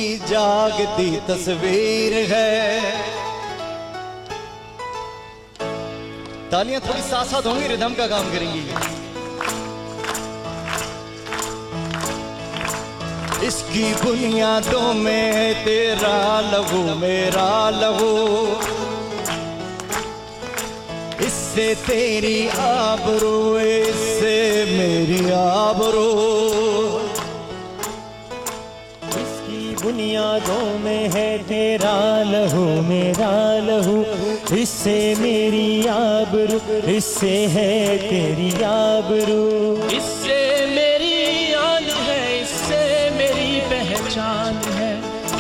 کی جاگتی تصویر ہے. تالیاں تھوڑی ساتھ ساتھ ہوں گی، ردھم کا کام کریں گی. اس کی بنیادوں میں ہے تیرا لہو میرا لہو، اس سے تیری آبرو اس سے میری آبرو. اس کی بنیادوں میں ہے تیرا لہو میرا لہو، اس سے میری آبرو اس سے ہے تیری آبرو. اس سے میری آن ہے، اس سے میری پہچان ہے،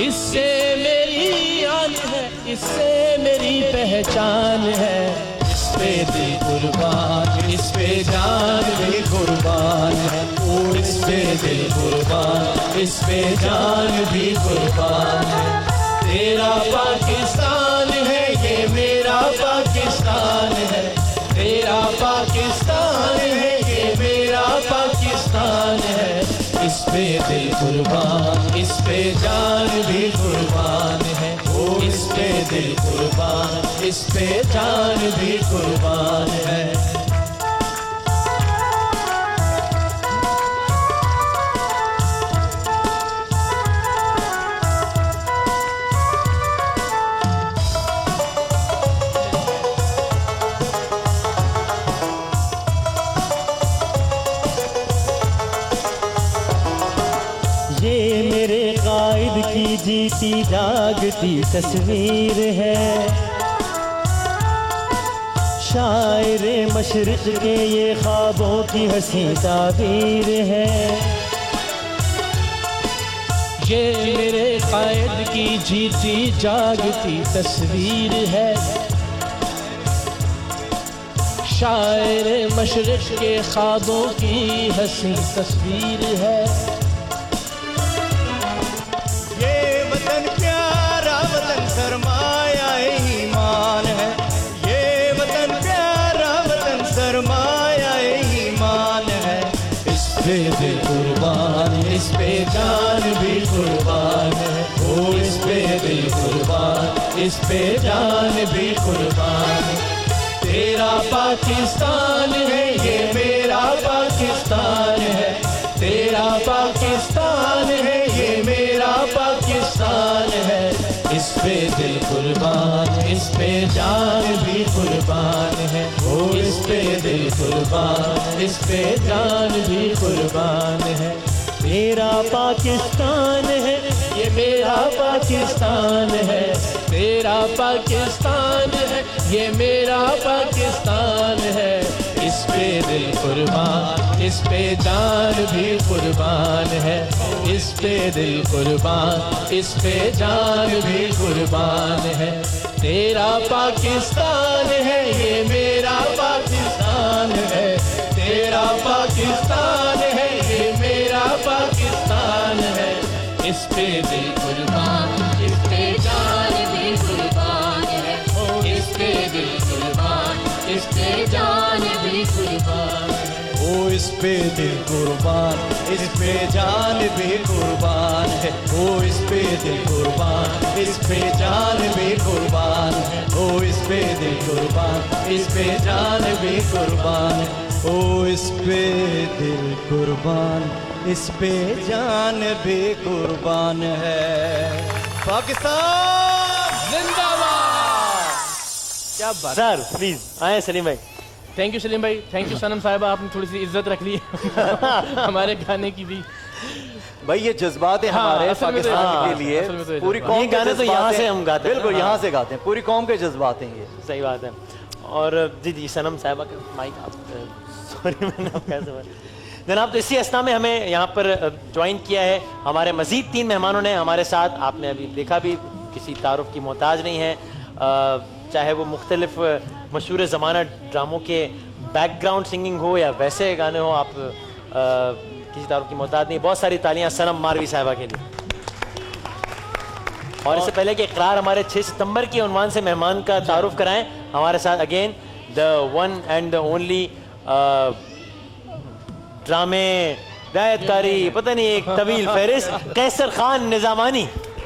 اس سے میری آن ہے، اس سے میری پہچان ہے. اس پہ دل قربان، اس پہ جان بھی قربان ہے. اس پہ دل قربان، اس پہ جان بھی قربان ہے. تیرا پاکستان ہے یہ میرا پاکستان ہے، تیرا پاکستان ہے یہ میرا پاکستان ہے. اس پہ دل قربان، اس پہ جان بھی قربان ہے. اس پہ دل قربان، اس پہ جان بھی قربان ہے. یہ میرے قائد کی جیتی جاگتی تصویر ہے، شاعر مشرق کے یہ خوابوں کی حسین تعبیر ہے. یہ میرے قائد کی جیتی جاگتی تصویر ہے، شاعر مشرق کے خوابوں کی حسین تصویر ہے. یہ وطن پیارا وطن سرمایہ ایمان ہے، یہ وطن پیارا وطن سرمایہ ایمان ہے. اس پہ دل قربان، اس پہ جان بھی قربان ہے. اس پہ دل قربان، اس پہ جان بھی قربان ہے. تیرا پاکستان ہے یہ میرا پاکستان ہے، تیرا پاکستان ہے یہ میرا پاکستان ہے. اس پہ دل قربان، اس پہ جان بھی قربان ہے. اس پہ دل قربان، اس پہ جان بھی قربان ہے. میرا پاکستان ہے یہ میرا پاکستان ہے، تیرا پاکستان ہے یہ میرا پاکستان ہے. اس پہ دل قربان، اس پہ جان بھی قربان ہے. اس پہ دل قربان، اس پہ جان بھی قربان ہے. تیرا پاکستان ہے یہ میرا پاکستان ہے، تیرا پاکستان ہے یہ میرا پاکستان ہے. اس پہ دل قربان، اس پہ جان بھی قربان ہے. اس پہ دل قربان، اس پہ جان بھی قربان ہے. اس پہ دل قربان، اس پہ جان بھی قربان ہے. اس پہ دل قربان، اس پہ جان بھی قربان ہے. اس پہ دل قربان، اس پہ جان بھی قربان ہے. اس پہ دل قربان، اس پہ جان بھی قربان ہے. پاکستان زندہ باد. کیا بات. سر پلیز آئیں سلیم بھائی. تھینک یو سلیم بھائی، تھینک یو صنم صاحبہ، آپ نے تھوڑی سی عزت رکھ لی ہمارے گانے کی بھی. بھائی یہ جذبات ہیں ہمارے پاکستان کے لیے. پوری قوم یہ گانے تو یہاں سے ہم گاتے ہیں. بالکل یہاں سے گاتے ہیں، پوری قوم کے جذبات ہیں یہ. صحیح بات ہے. اور جی صنم صاحبہ کا مائک آپ سوری میں نے کیسے جناب. تو اسی اسنا میں ہمیں یہاں پر جوائن کیا ہے ہمارے مزید 3 مہمانوں نے ہمارے ساتھ. آپ نے ابھی دیکھا بھی کسی تعارف کی محتاج نہیں ہے، چاہے وہ مختلف مشہور زمانہ ڈراموں کے بیک گراؤنڈ سنگنگ ہو یا ویسے گانے ہو، آپ کسی تعارف کی محتاج نہیں. بہت ساری تالیاں صنم ماروی صاحبہ کے لیے. اور اس سے پہلے کہ اقرار ہمارے 6 ستمبر کے عنوان سے مہمان کا تعارف کرائیں، ہمارے ساتھ again the one and the only ڈرامے ہدایت کاری پتہ نہیں ایک طویل فہرست قیصر خان نظامانی.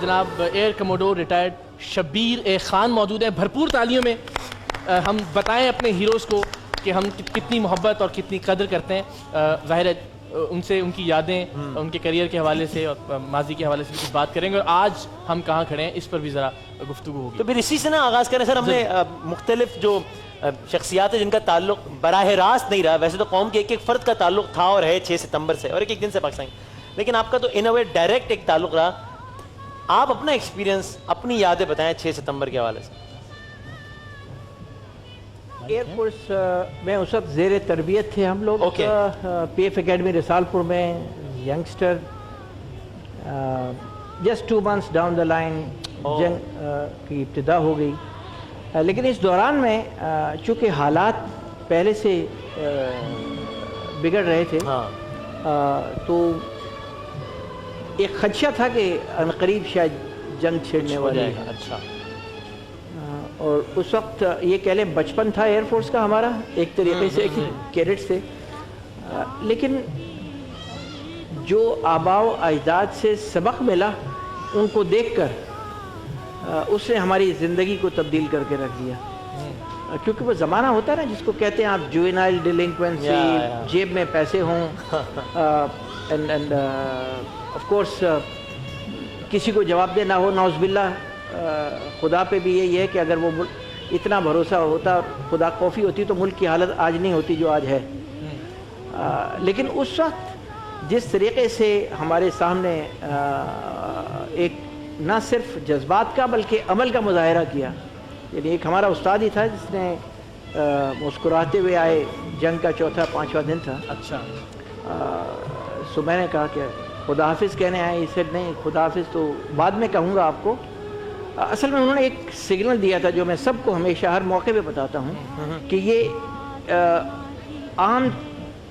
جناب ایئر کموڈور ریٹائرڈ شبیر اے خان موجود ہیں. بھرپور تالیوں میں ہم بتائیں اپنے ہیروز کو کہ ہم کتنی محبت اور کتنی قدر کرتے ہیں. ظاہر ہے ان سے ان کی یادیں ان کے کیریئر کے حوالے سے اور ماضی کے حوالے سے بھی کچھ بات کریں گے، اور آج ہم کہاں کھڑے ہیں اس پر بھی ذرا گفتگو ہوگی. تو پھر اسی سے نا آغاز کریں سر. ہم نے مختلف جو شخصیات ہیں جن کا تعلق براہ راست نہیں رہا، ویسے تو قوم کے ایک ایک فرد کا تعلق تھا اور ہے 6 ستمبر سے اور ایک ایک دن سے پاکستان، لیکن آپ کا تو ان اے وے ڈائریکٹ ایک تعلق رہا. آپ اپنا ایکسپیرینس، اپنی یادیں بتائیں 6 ستمبر کے حوالے سے. ایئر فورس میں اس وقت زیر تربیت تھے ہم لوگ. Okay. پی ایف اکیڈمی رسال پور میں youngster, just 2 months down the line جنگ کی ابتدا ہو گئی. لیکن اس دوران میں چونکہ حالات پہلے سے بگڑ رہے تھے تو ایک خدشہ تھا کہ عنقریب شاید جنگ چھڑنے والی ہے. اچھا. اور اس وقت یہ کہہ لیں بچپن تھا ایئر فورس کا ہمارا ایک طریقے سے کیڈٹ سے. لیکن جو آباء و اجداد سے سبق ملا ان کو دیکھ کر اس نے ہماری زندگی کو تبدیل کر کے رکھ دیا. کیونکہ وہ زمانہ ہوتا ہے نا جس کو کہتے ہیں آپ جوینائل ڈیلنکوینسی، جیب میں پیسے ہوں، اینڈ آف کورس کسی کو جواب دے نہ ہو. نعوذ باللہ خدا پہ بھی یہی ہے کہ اگر وہ اتنا بھروسہ ہوتا اور خدا خوفی ہوتی تو ملک کی حالت آج نہیں ہوتی جو آج ہے. لیکن اس وقت جس طریقے سے ہمارے سامنے ایک نہ صرف جذبات کا بلکہ عمل کا مظاہرہ کیا، یعنی ایک ہمارا استاد ہی تھا جس نے مسکراتے ہوئے آئے، جنگ کا 4واں-5واں دن تھا. اچھا. سو میں نے کہا کہ خدا حافظ کہنے آئے. اس سے نہیں، خدا حافظ تو بعد میں کہوں گا آپ کو. اصل میں انہوں نے ایک سگنل دیا تھا جو میں سب کو ہمیشہ ہر موقع پہ بتاتا ہوں کہ یہ عام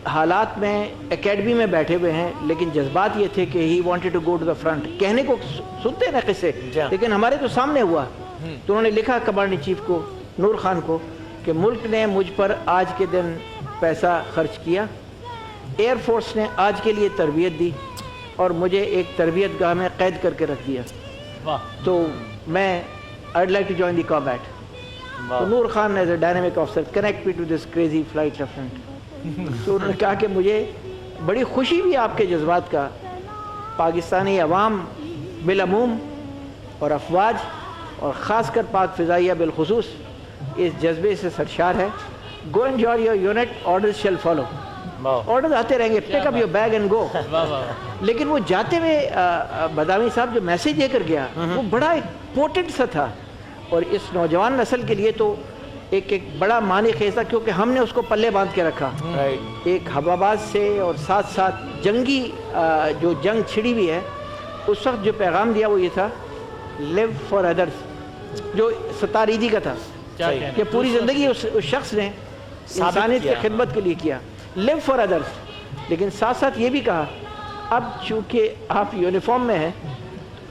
حالات میں اکیڈمی میں بیٹھے ہوئے ہیں لیکن جذبات یہ تھے کہ he wanted to go to the front. کہنے کو سنتے ہیں نا قصے، لیکن ہمارے تو سامنے ہوا. تو انہوں نے لکھا کمانڈ ان چیف کو، نور خان کو، کہ ملک نے مجھ پر آج کے دن پیسہ خرچ کیا، ایئر فورس نے آج کے لیے تربیت دی اور مجھے ایک تربیت گاہ میں قید کر کے رکھ دیا. تو میں I'd like to join the combat. تو Noor Khan is a dynamic officer connect me to this crazy flight lieutenant. تو انہوں نے کہا کہ مجھے بڑی خوشی بھی آپ کے جذبات کا، پاکستانی عوام بالعموم اور افواج اور خاص کر پاک فضائیہ بالخصوص اس جذبے سے سرشار ہے. Go enjoy your unit, orders shall follow. Orders آتے رہیں گے، pick up your bag and go. لیکن وہ جاتے ہوئے بادامی صاحب جو میسیج دے کر گیا وہ بڑا ایک پورٹنٹ سا تھا، اور اس نوجوان نسل کے لیے تو ایک بڑا معنی خیز تھا کیونکہ ہم نے اس کو پلے باندھ کے رکھا. ایک ہواباز سے اور ساتھ ساتھ جنگی جو جنگ چھڑی ہوئی ہے اس وقت جو پیغام دیا وہ یہ تھا لیو فار ادرس، جو ستاریدی کا تھا کہ پوری زندگی اس شخص نے انسانیت کی خدمت کے لیے کیا، لیو فار ادرس. لیکن ساتھ ساتھ یہ بھی کہا اب چونکہ آپ یونیفارم میں ہیں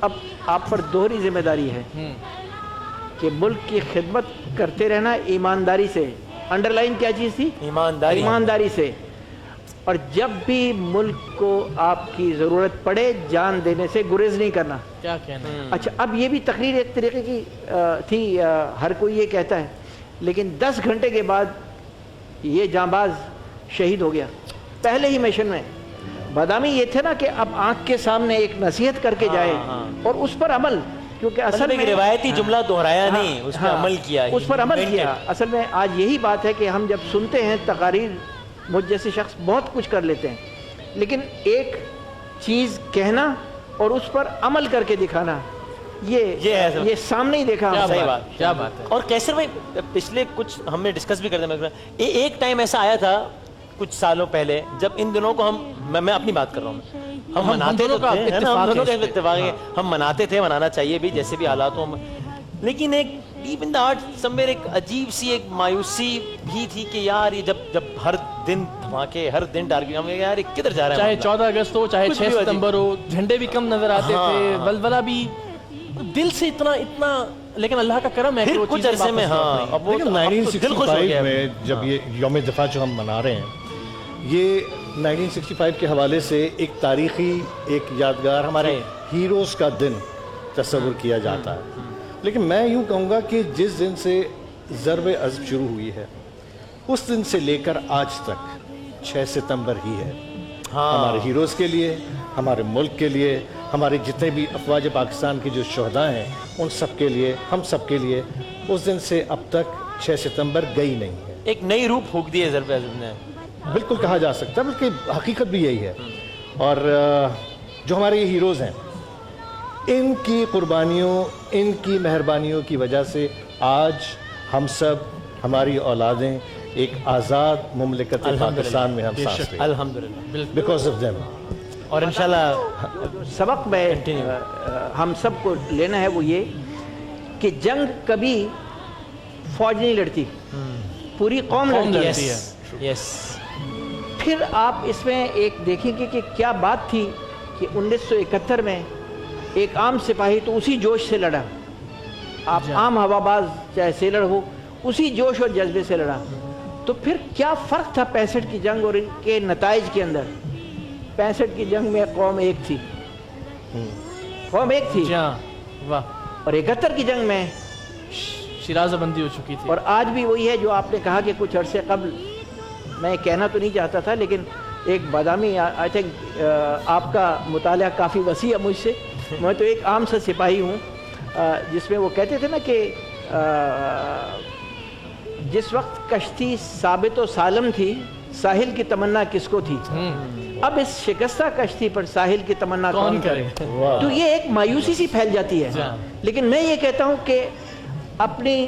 اب آپ پر دوہری ذمہ داری ہے کہ ملک کی خدمت کرتے رہنا ایمانداری سے. انڈر لائن کیا چیز تھی؟ ایمانداری سے. اور جب بھی ملک کو آپ کی ضرورت پڑے جان دینے سے گریز نہیں کرنا. کیا کہنا. اچھا اب یہ بھی تقریر ایک طریقے کی تھی، ہر کوئی یہ کہتا ہے، لیکن 10 گھنٹے کے بعد یہ جانباز شہید ہو گیا پہلے ہی مشن میں. بادامی یہ تھے نا کہ اب آنکھ کے سامنے ایک نصیحت کر کے جائے اور اس پر عمل، کیونکہ اصل میں روایتی جملہ دہرایا نہیں، اس پر عمل کیا، اس پر عمل کیا. اصل میں آج یہی بات ہے کہ ہم جب سنتے ہیں تقاریر، مجھ جیسے شخص بہت کچھ کر لیتے ہیں، لیکن ایک چیز کہنا اور اس پر عمل کر کے دکھانا یہ سامنے ہی دیکھا. صحیح بات، کیا بات ہے. اور کیسر بھائی پچھلے کچھ ہم نے ڈسکس بھی کرتے ہیں، ایک ٹائم ایسا آیا تھا کچھ سالوں پہلے جب ان دنوں کو میں اپنی بات کر رہا ہوں، ہم مناتے تو تھے، اتفاق ہے ہم مناتے تھے، منانا چاہیے بھی جیسے بھی حالات ہوں، لیکن ایک deep in the heart somewhere ایک عجیب سی ایک مایوسی بھی تھی کہ یار یہ جب ہر دن دھماکے، ہر دن ٹارگیٹ، ہم یار یہ کدھر جا رہا ہے. چاہے 14 اگست ہو، چاہے 6 ستمبر ہو، جھنڈے بھی کم نظر آتے تھے، ولولہ بھی دل سے اتنا، لیکن اللہ کا کرم ہے کہ وہ کچھ عرصے میں لیکن 1965 میں جب یہ یوم دفاع جو ہم منا رہے ہیں، یہ 1965 کے حوالے سے ایک تاریخی ایک یادگار ہمارے ہیروز کا دن تصور کیا جاتا ہے، لیکن میں یوں کہوں گا کہ جس دن سے ضرب عزم شروع ہوئی ہے اس دن سے لے کر آج تک 6 ستمبر ہی ہے ہمارے ہیروز کے لیے، ہمارے ملک کے لیے، ہمارے جتنے بھی افواج پاکستان کے جو شہداء ہیں ان سب کے لیے، ہم سب کے لیے اس دن سے اب تک 6 ستمبر گئی نہیں ہے۔ ایک نئی روح پھونک دی ہے ضرب عزم نے، بالکل کہا جا سکتا ہے، بلکہ حقیقت بھی یہی ہے۔ اور جو ہمارے یہ ہیروز ہیں ان کی قربانیوں، ان کی مہربانیوں کی وجہ سے آج ہم سب، ہماری اولادیں ایک آزاد مملکت پاکستان میں ہم سانس لے، الحمدللہ، بیکاز آف دیم۔ اور انشاءاللہ سبق میں ہم سب کو لینا ہے وہ یہ کہ جنگ کبھی فوج نہیں لڑتی، پوری قوم لڑتی ہے۔ یس، پھر آپ اس میں ایک دیکھیں گے کہ کیا بات تھی کہ 1971 میں ایک عام سپاہی تو اسی جوش سے لڑا، آپ عام ہوا باز چاہے سیلر ہو، اسی جوش اور جذبے سے لڑا، تو پھر کیا فرق تھا 65 کی جنگ اور ان کے نتائج کے اندر؟ 65 کی جنگ میں قوم ایک تھی، قوم ایک تھی، واہ، اور 71 کی جنگ میں شیرازہ بندی ہو چکی تھی۔ اور آج بھی وہی ہے جو آپ نے کہا کہ کچھ عرصے قبل، میں کہنا تو نہیں چاہتا تھا لیکن ایک بادامی، آئی تھنک آپ کا مطالعہ کافی وسیع ہے مجھ سے، میں تو ایک عام سا سپاہی ہوں، جس میں وہ کہتے تھے نا کہ جس وقت کشتی ثابت و سالم تھی ساحل کی تمنا کس کو تھی، اب اس شکستہ کشتی پر ساحل کی تمنا کون کرے؟ تو یہ ایک مایوسی سی پھیل جاتی ہے، لیکن میں یہ کہتا ہوں کہ اپنی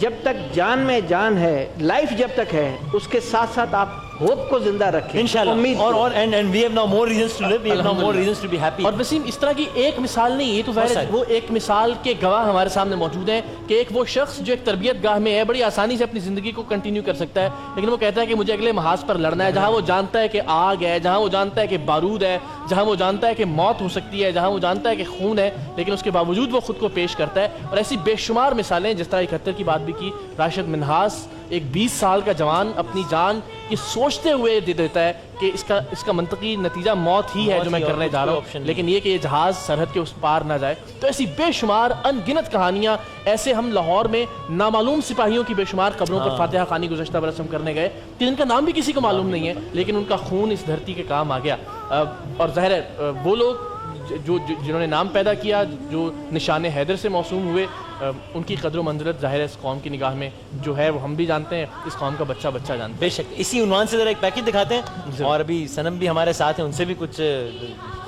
جب تک جان میں جان ہے، لائف جب تک ہے، اس کے ساتھ ساتھ آپ ہوپ کو زندہ رکھیں انشاءاللہ، اور and we have now more reasons to live, we have now more reasons to be happy۔ اور وسیم، اس طرح کی ایک مثال نہیں، یہ تو ظاہر ہے وہ ایک مثال کے گواہ ہمارے سامنے موجود ہیں کہ ایک وہ شخص جو ایک تربیت گاہ میں ہے بڑی آسانی سے اپنی زندگی کو کنٹینیو کر سکتا ہے، لیکن وہ کہتا ہے کہ مجھے اگلے محاذ پر لڑنا ہے، جہاں وہ جانتا ہے کہ آگ ہے، جہاں وہ جانتا ہے کہ بارود ہے، جہاں وہ جانتا ہے کہ موت ہو سکتی ہے، جہاں وہ جانتا ہے کہ خون ہے، لیکن اس کے باوجود وہ خود کو پیش کرتا ہے۔ اور ایسی بے شمار مثالیں، جس طرح 71 کی بات بھی کی، راشد منہاس ایک 20 سال کا جوان اپنی جان یہ سوچتے ہوئے دے دیتا ہے کہ اس کا منطقی نتیجہ موت ہی ہے جو میں کرنے جا رہا ہوں، لیکن یہ کہ یہ جہاز سرحد کے اس پار نہ جائے۔ تو ایسی بے شمار ان گنت کہانیاں، ایسے ہم لاہور میں نامعلوم سپاہیوں کی بے شمار قبروں پر فاتحہ خوانی گزشتہ برس ہم کرنے گئے کہ جن کا نام بھی کسی کو معلوم نہیں ہے، لیکن ان کا خون اس دھرتی کے کام آ گیا۔ اور ظاہر ہے وہ لوگ جنہوں نے نام پیدا کیا، جو نشان حیدر سے موسوم ہوئے، ان کی قدر و منزلت ظاہر ہے اس قوم کی نگاہ میں جو ہے وہ ہم بھی جانتے ہیں، اس قوم کا بچہ بچہ جانتا ہے۔ بے شک، اسی عنوان سے ذرا ایک پیکج دکھاتے ہیں، اور ابھی سنم بھی ہمارے ساتھ ہیں، ان سے بھی کچھ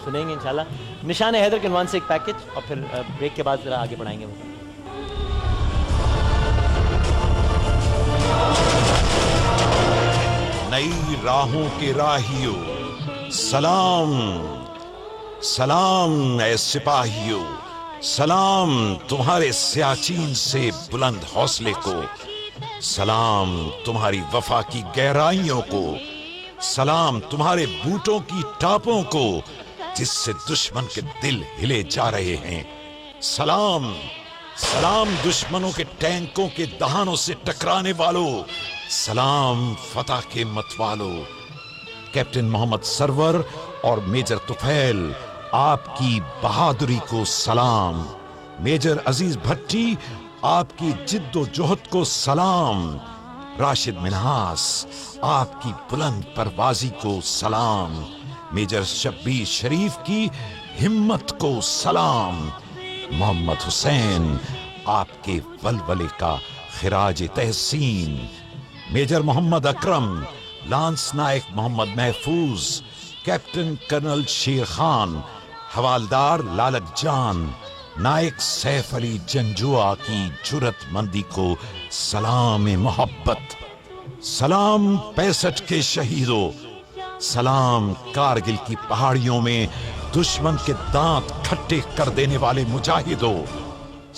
سنیں گے انشاءاللہ۔ نشان حیدر کے عنوان سے ایک پیکج، اور پھر بریک کے بعد ذرا آگے بڑھائیں گے۔ نئی راہوں کے راہیوں، سلام سلام اے سپاہیوں، سلام تمہارے سیاچین سے بلند حوصلے کو، سلام تمہاری وفا کی گہرائیوں کو، سلام تمہارے بوٹوں کی ٹاپوں کو جس سے دشمن کے دل ہلے جا رہے ہیں، سلام سلام دشمنوں کے ٹینکوں کے دہانوں سے ٹکرانے والوں، سلام فتح کے مت والوں۔ کیپٹن محمد سرور اور میجر طفیل، آپ کی بہادری کو سلام۔ میجر عزیز بھٹی، آپ کی جد و جہد کو سلام۔ راشد منہاس، آپ کی بلند پروازی کو سلام۔ میجر شبیر شریف کی ہمت کو سلام۔ محمد حسین، آپ کے ولولے کا خراج تحسین۔ میجر محمد اکرم، لانس نائک محمد محفوظ، کیپٹن کرنل شیر خان، حوالدار لالت جان، نائک سیف علی جنجوعہ کی جرت مندی کو سلام محبت۔ سلام 65 کے شہیدوں، سلام کارگل کی پہاڑیوں میں دشمن کے دانت کھٹے کر دینے والے مجاہدوں،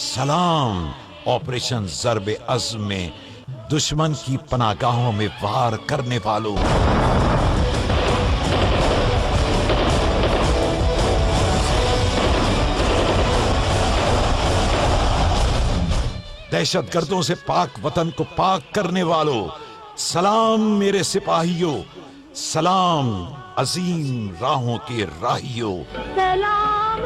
سلام آپریشن ضرب عزم میں دشمن کی پناہ گاہوں میں وار کرنے والوں۔ دہشت گردوں سے پاک وطن کو پاک کرنے والوں، سلام میرے سپاہیوں، سلام عظیم راہوں کے راہیوں سلام